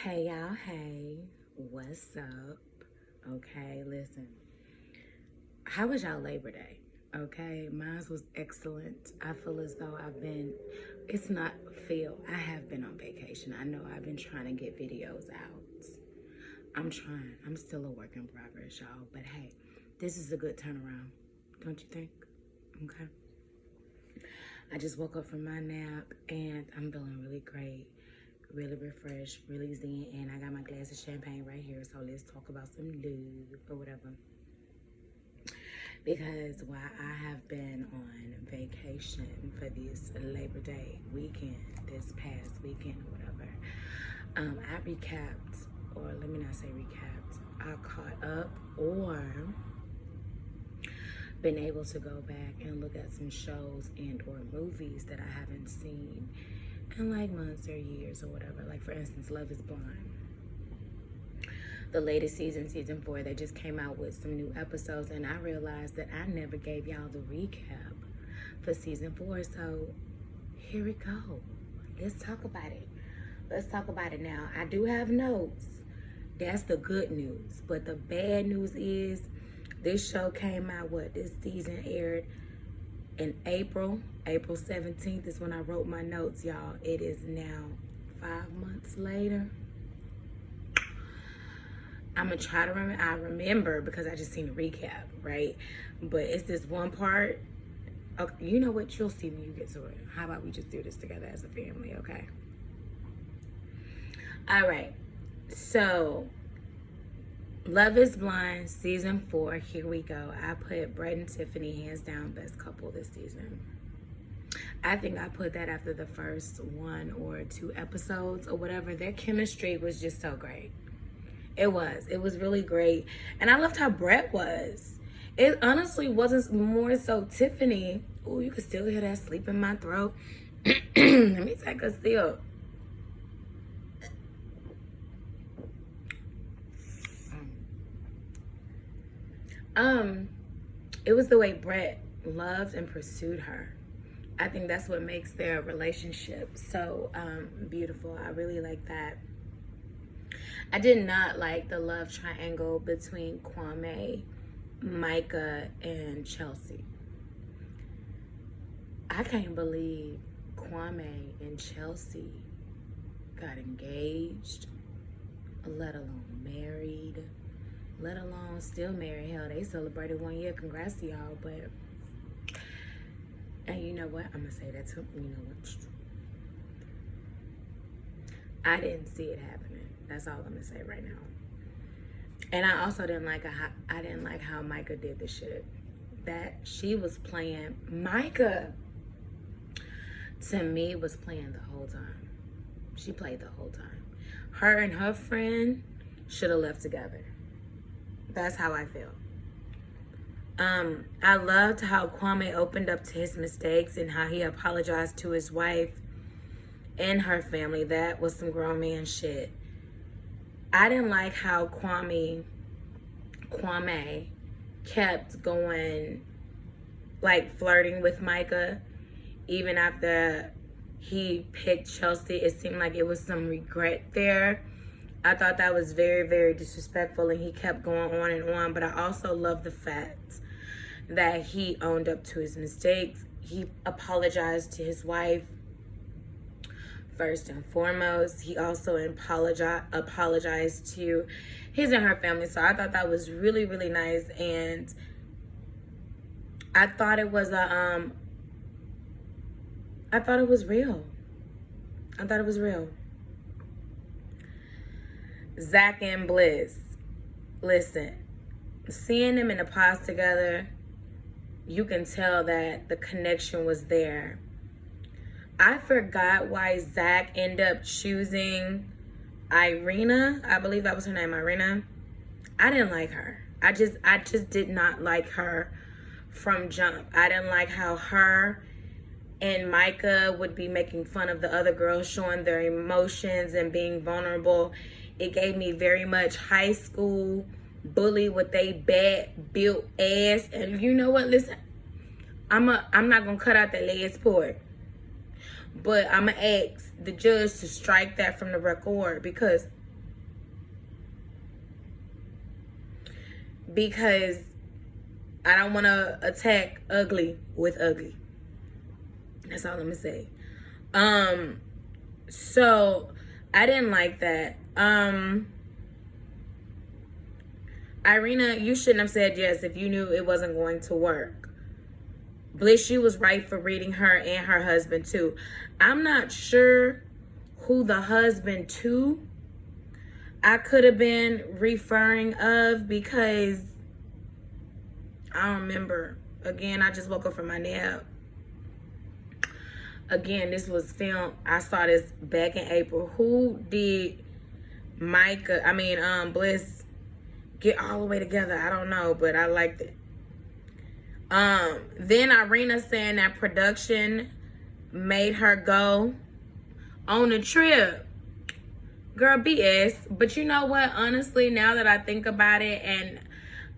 Hey y'all, hey, what's up? Okay, listen. How was y'all Labor Day? Okay, mine was excellent. I feel as though it's not I have been on vacation. I know I've been trying to get videos out. I'm trying. I'm still a work in progress, y'all. But hey, this is a good turnaround, don't you think? Okay. I just woke up from my nap and I'm feeling really great, really refreshed, really zen. And I got my glass of champagne right here. So let's talk about some love or whatever. Because while I have been on vacation for this Labor Day weekend, this past weekend or whatever, I recapped, or let me not say recapped, I caught up or been able to go back and look at some shows and or movies that I haven't seen in like months or years or whatever. Like for instance, Love is Blind. The latest season 4, they just came out with some new episodes, and I realized that I never gave y'all the recap for season 4. So here we go. Let's talk about it. Let's talk about it now. I do have notes. That's the good news. But the bad news is this show came out, this season aired in April 17th is when I wrote my notes, y'all. It is now 5 months later. I'm gonna try to remember. I remember because I just seen a recap, right? But it's this one part. Okay, you know what? You'll see when you get to it. How about we just do this together as a family, okay? All right. So, Love is Blind, season 4. Here we go. I put Brett and Tiffany hands down best couple this season. I think I put that after the first 1 or 2 episodes or whatever. Their chemistry was just so great. It was really great. And I loved how Brett was. It honestly wasn't more so Tiffany. Oh, you can still hear that sleep in my throat. Let me take a sip. It was the way Brett loved and pursued her. I think that's what makes their relationship so beautiful. I really like that. I did not like the love triangle between Kwame, Micah, and Chelsea. I can't believe Kwame and Chelsea got engaged, let alone married, let alone still married. Hell, they celebrated 1 year. Congrats to y'all. But, and you know what? I'm going to say that too. You know what? I didn't see it happening. That's all I'm gonna say right now. And I also didn't like how Micah did the shit. That she was playing. Micah, to me, was playing the whole time. She played the whole time. Her and her friend should have left together. That's how I feel. I loved how Kwame opened up to his mistakes and how he apologized to his wife and her family. That was some grown man shit. I didn't like how Kwame kept going, like flirting with Micah. Even after he picked Chelsea, it seemed like it was some regret there. I thought that was very, very disrespectful, and he kept going on and on. But I also love the fact that he owned up to his mistakes. He apologized to his wife. First and foremost, he also apologized to his and her family. So I thought that was really, really nice. And I thought it was real. I thought it was real. Zach and Bliss. Listen, seeing them in the pods together, you can tell that the connection was there. I forgot why Zach ended up choosing Irina. I believe that was her name, Irina. I didn't like her. I just did not like her from jump. I didn't like how her and Micah would be making fun of the other girls, showing their emotions and being vulnerable. It gave me very much high school bully with a bad built ass. And you know what? Listen, I'm not gonna cut out that last part. But I'm going to ask the judge to strike that from the record, because because I don't want to attack ugly with ugly. That's all I'm gonna say. So I didn't like that. Irina, you shouldn't have said yes if you knew it wasn't going to work. Bliss, you was right for reading her and her husband too. I'm not sure who the husband to I could have been referring of, because I don't remember. Again, I just woke up from my nap. Again, this was filmed. I saw this back in April. Who did Bliss get all the way together? I don't know, but I liked it. Then Irina saying that production made her go on a trip. Girl, BS. But you know what? Honestly, now that I think about it, and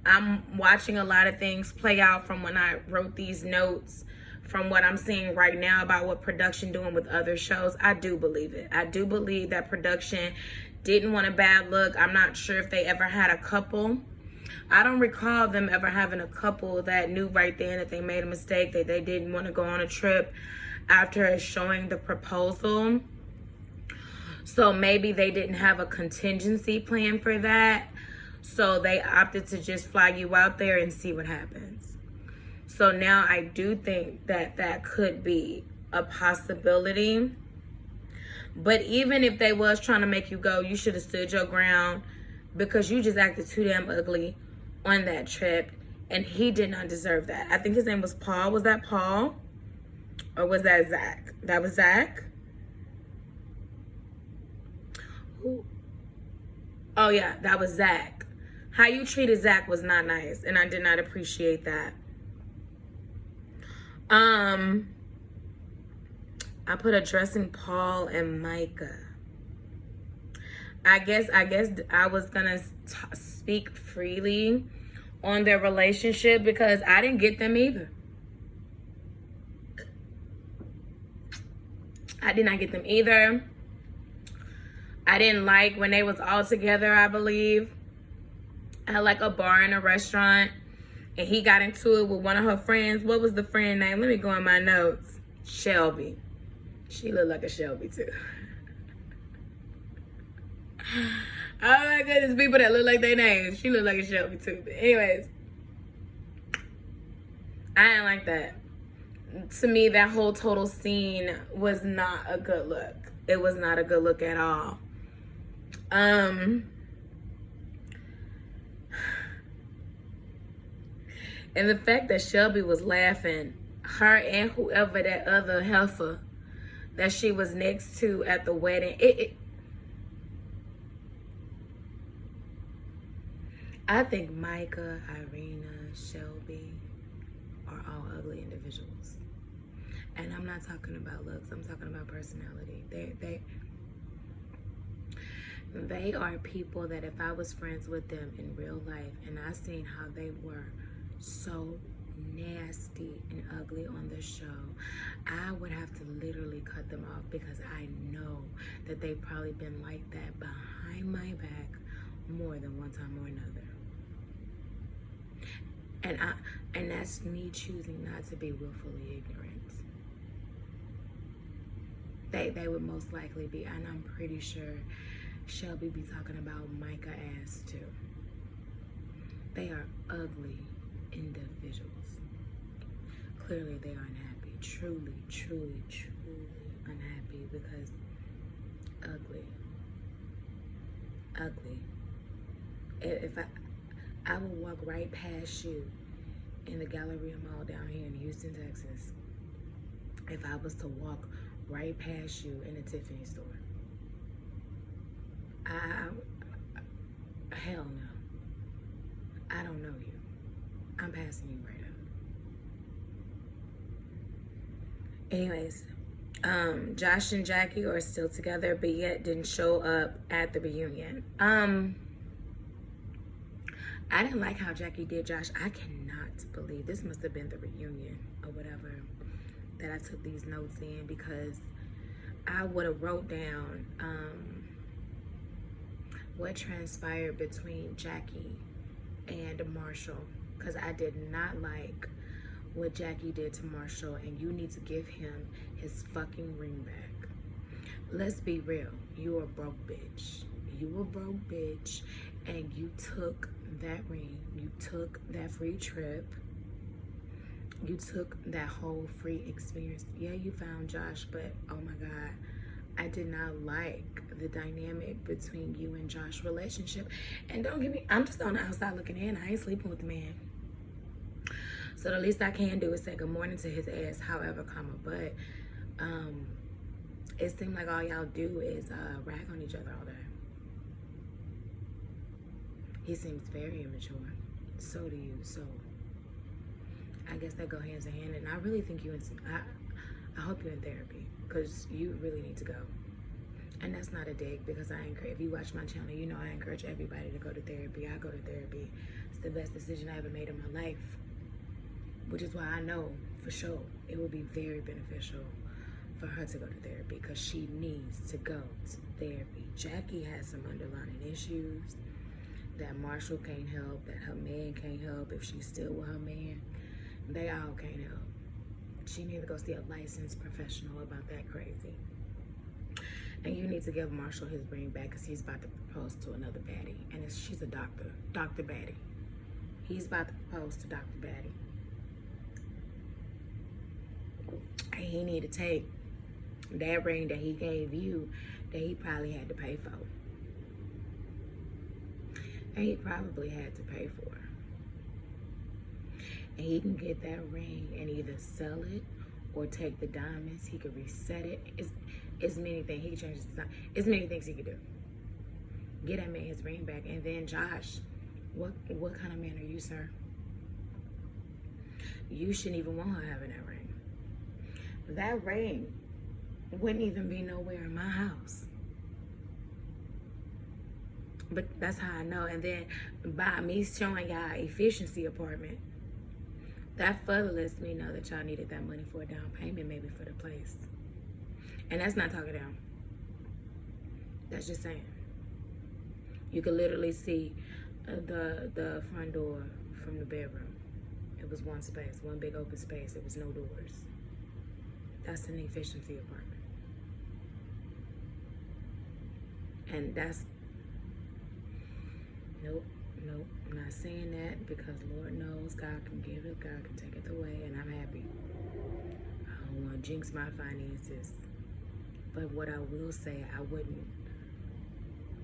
I'm watching a lot of things play out from when I wrote these notes, from what I'm seeing right now about what production doing with other shows, I do believe it. I do believe that production didn't want a bad look. I'm not sure if they ever had a couple. I don't recall them ever having a couple that knew right then that they made a mistake, that they didn't want to go on a trip after showing the proposal. So maybe they didn't have a contingency plan for that. So they opted to just fly you out there and see what happens. So now I do think that that could be a possibility. But even if they was trying to make you go, you should have stood your ground, because you just acted too damn ugly on that trip, and he did not deserve that. I think his name was Paul. Was that Paul? Or was that Zach? That was Zach? Who? Oh yeah, that was Zach. How you treated Zach was not nice, and I did not appreciate that. I put addressing Paul and Micah. I guess I was gonna speak freely on their relationship, because I didn't get them either. I did not get them either. I didn't like when they was all together, I believe, at like a bar and a restaurant, and he got into it with one of her friends. What was the friend name? Let me go in my notes. Shelby. She looked like a Shelby too. Oh my goodness, people that look like their names. She looked like a Shelby too. But anyways, I didn't like that. To me, that whole total scene was not a good look. It was not a good look at all. And the fact that Shelby was laughing, her and whoever that other heifer that she was next to at the wedding, I think Micah, Irina, Shelby are all ugly individuals. And I'm not talking about looks, I'm talking about personality. They are people that if I was friends with them in real life and I seen how they were so nasty and ugly on the show, I would have to literally cut them off, because I know that they've probably been like that behind my back more than one time or another. And that's me choosing not to be willfully ignorant. They would most likely be, and I'm pretty sure Shelby be talking about Micah ass too. They are ugly individuals. Clearly they are unhappy. Truly, truly, truly unhappy, because ugly. If I will walk right past you in the Galleria Mall down here in Houston, Texas, if I was to walk right past you in a Tiffany store. Hell no. I don't know you. I'm passing you right up. Anyways, Josh and Jackie are still together, but yet didn't show up at the reunion. I didn't like how Jackie did Josh. I cannot believe this must have been the reunion or whatever that I took these notes in, because I would have wrote down what transpired between Jackie and Marshall, because I did not like what Jackie did to Marshall, and you need to give him his fucking ring back. Let's be real. You a broke bitch. You a broke bitch, and you took that ring. You took that free trip. You took that whole free experience. Yeah, you found Josh, but oh my God, I did not like the dynamic between you and Josh's relationship. And don't get me, I'm just on the outside looking in. I ain't sleeping with the man. So the least I can do is say good morning to his ass, however, but it seemed like all y'all do is rag on each other all day. He seems very immature. So do you. So I guess that go hands in hand. And I really think I hope you're in therapy, because you really need to go. And that's not a dig, because if you watch my channel, you know I encourage everybody to go to therapy. I go to therapy. It's the best decision I ever made in my life, which is why I know for sure it will be very beneficial for her to go to therapy, because she needs to go to therapy. Jackie has some underlying issues that Marshall can't help, that her man can't help if she's still with her man. They all can't help. She needs to go see a licensed professional about that crazy. And you need to give Marshall his ring back, because he's about to propose to another baddie. And she's a doctor, Dr. Baddie. He's about to propose to Dr. Baddie. And he need to take that ring that he gave you that he probably had to pay for. And he probably had to pay for it. And he can get that ring and either sell it or take the diamonds. He could reset it. It's many things. He can change his design. It's many things he could do. Get that man his ring back. And then Josh, what kind of man are you, sir? You shouldn't even want her having that ring. That ring wouldn't even be nowhere in my house. But that's how I know. And then by me showing y'all efficiency apartment, that further lets me know that y'all needed that money for a down payment, maybe for the place. And that's not talking down. That's just saying. You could literally see the front door from the bedroom. It was one space, one big open space. It was no doors. That's an efficiency apartment. And that's, nope, I'm not saying that, because Lord knows God can give it, God can take it away, and I'm happy. I don't want to jinx my finances. But what I will say, I wouldn't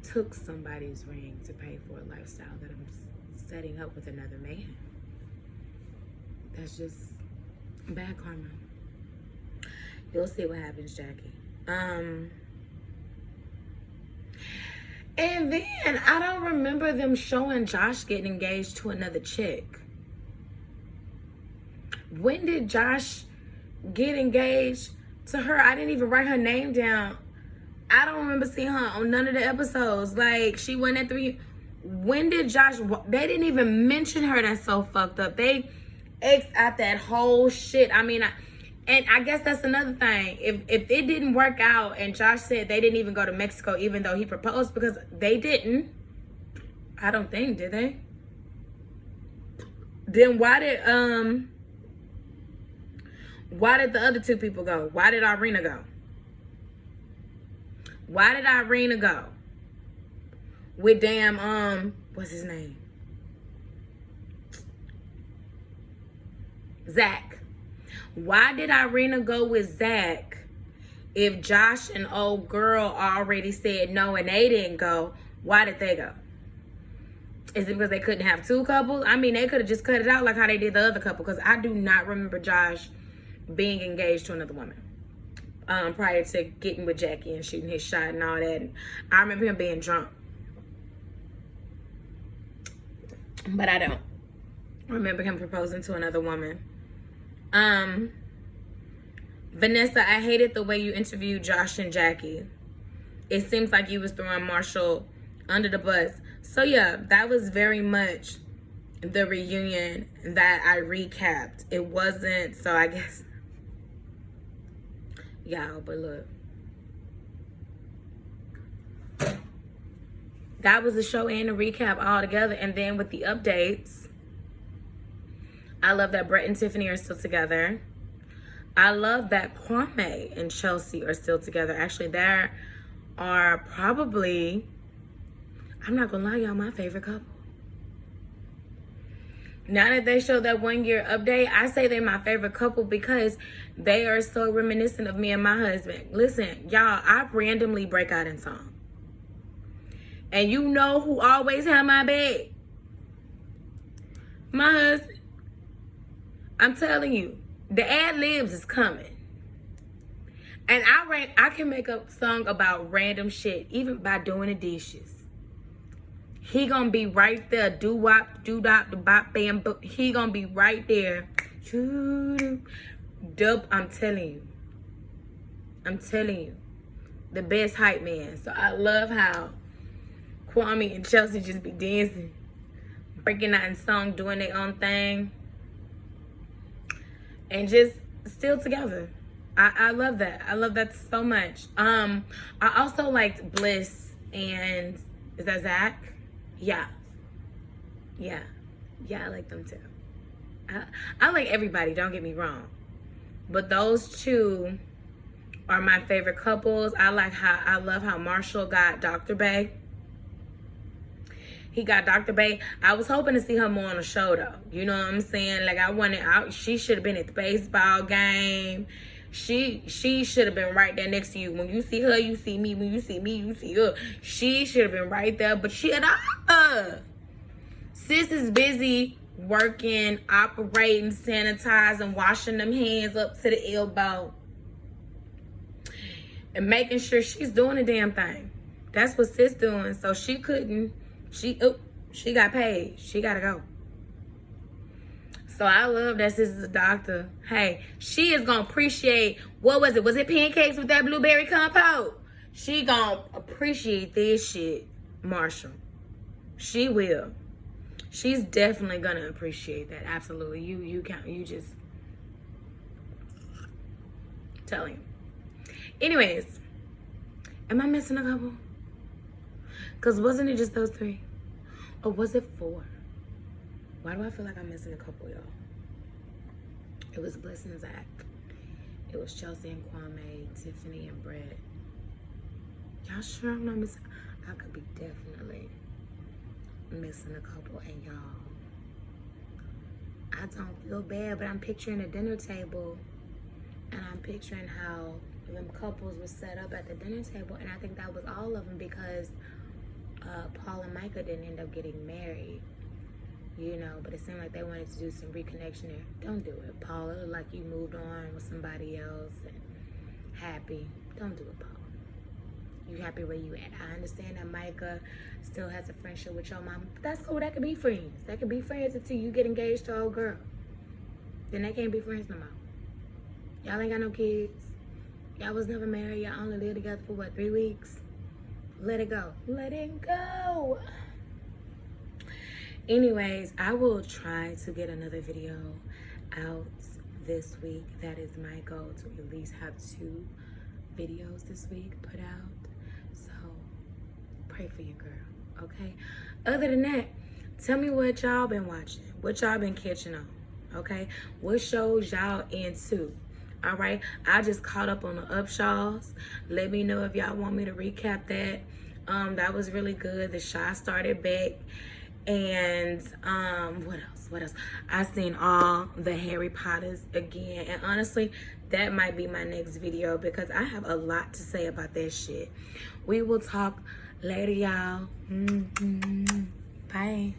took somebody's ring to pay for a lifestyle that I'm setting up with another man. That's just bad karma. You'll see what happens, Jackie. And then I don't remember them showing Josh getting engaged to another chick. When did Josh get engaged to her? I didn't even write her name down. I don't remember seeing her on none of the episodes. Like, she went at 3. When did Josh? They didn't even mention her. That's so fucked up. They X out that whole shit. I mean, and I guess that's another thing. If it didn't work out, and Josh said they didn't even go to Mexico, even though he proposed, because they didn't. I don't think, did they? Then why did the other 2 people go? Why did Irina go? Why did Irina go with damn what's his name? Zach. Why did Irina go with Zach if Josh and old girl already said no and they didn't go? Why did they go? Is it because they couldn't have 2 couples? I mean, they could have just cut it out like how they did the other couple, because I do not remember Josh being engaged to another woman prior to getting with Jackie and shooting his shot and all that. And I remember him being drunk. But I don't remember him proposing to another woman. Vanessa, I hated the way you interviewed Josh and Jackie. It seems like you was throwing Marshall under the bus. So yeah, that was very much the reunion that I recapped. It wasn't, so I guess, y'all, but look. That was the show and the recap all together. And then with the updates, I love that Brett and Tiffany are still together. I love that Kwame and Chelsea are still together. Actually, there are probably, I'm not gonna lie, y'all, my favorite couple. Now that they showed that 1 year update, I say they're my favorite couple because they are so reminiscent of me and my husband. Listen, y'all, I randomly break out in song. And you know who always had my back? My husband. I'm telling you, the ad-libs is coming. And I can make a song about random shit, even by doing the dishes. He gonna be right there, do-wop, do-dop, do-bop, bam, boop. He gonna be right there. Dub, I'm telling you. The best hype man. So I love how Kwame and Chelsea just be dancing, breaking out in song, doing their own thing, and just still together. I love that. I love that so much. I also liked Bliss and, is that Zach? Yeah, I like them too. I like everybody, don't get me wrong, but those two are my favorite couples. I love how Marshall got Dr. Bay. He got Dr. Bay. I was hoping to see her more on the show though. You know what I'm saying? Like she should have been at the baseball game. She should have been right there next to you. When you see her, you see me. When you see me, you see her. She should have been right there, but she had sis is busy working, operating, sanitizing, washing them hands up to the elbow, and making sure she's doing the damn thing. That's what sis doing. So she couldn't. She got paid. She gotta go. So I love that sis is a doctor. Hey, she is gonna appreciate, what was it? Was it pancakes with that blueberry compote? She gonna appreciate this shit, Marshall. She will. She's definitely gonna appreciate that. Absolutely. You just telling you. Anyways, am I missing a couple? Because wasn't it just those three? Or was it 4? Why do I feel like I'm missing a couple, y'all? It was Bliss and Zach. It was Chelsea and Kwame, Tiffany and Brett. Y'all sure I'm not missing? I could be definitely missing a couple. And y'all, I don't feel bad, but I'm picturing a dinner table. And I'm picturing how them couples were set up at the dinner table. And I think that was all of them because Paul and Micah didn't end up getting married. You know, but it seemed like they wanted to do some reconnection there. Don't do it, Paul. It looked like you moved on with somebody else and happy. Don't do it, Paul. You happy where you at. I understand that Micah still has a friendship with your mom. But that's cool. That could be friends. That could be friends until you get engaged to an old girl. Then they can't be friends no more. Y'all ain't got no kids. Y'all was never married. Y'all only lived together for, 3 weeks? Let it go. Let it go. Anyways, I will try to get another video out this week. That is my goal, to at least have 2 videos this week put out. So pray for your girl, okay? Other than that, tell me what y'all been watching, what y'all been catching on, okay? What shows y'all into? All right, I just caught up on the Upshaws. Let me know if y'all want me to recap that. That was really good. The Shy started back. And what else? I seen all the Harry Potters again, and honestly, that might be my next video because I have a lot to say about that shit. We will talk later, y'all. Bye.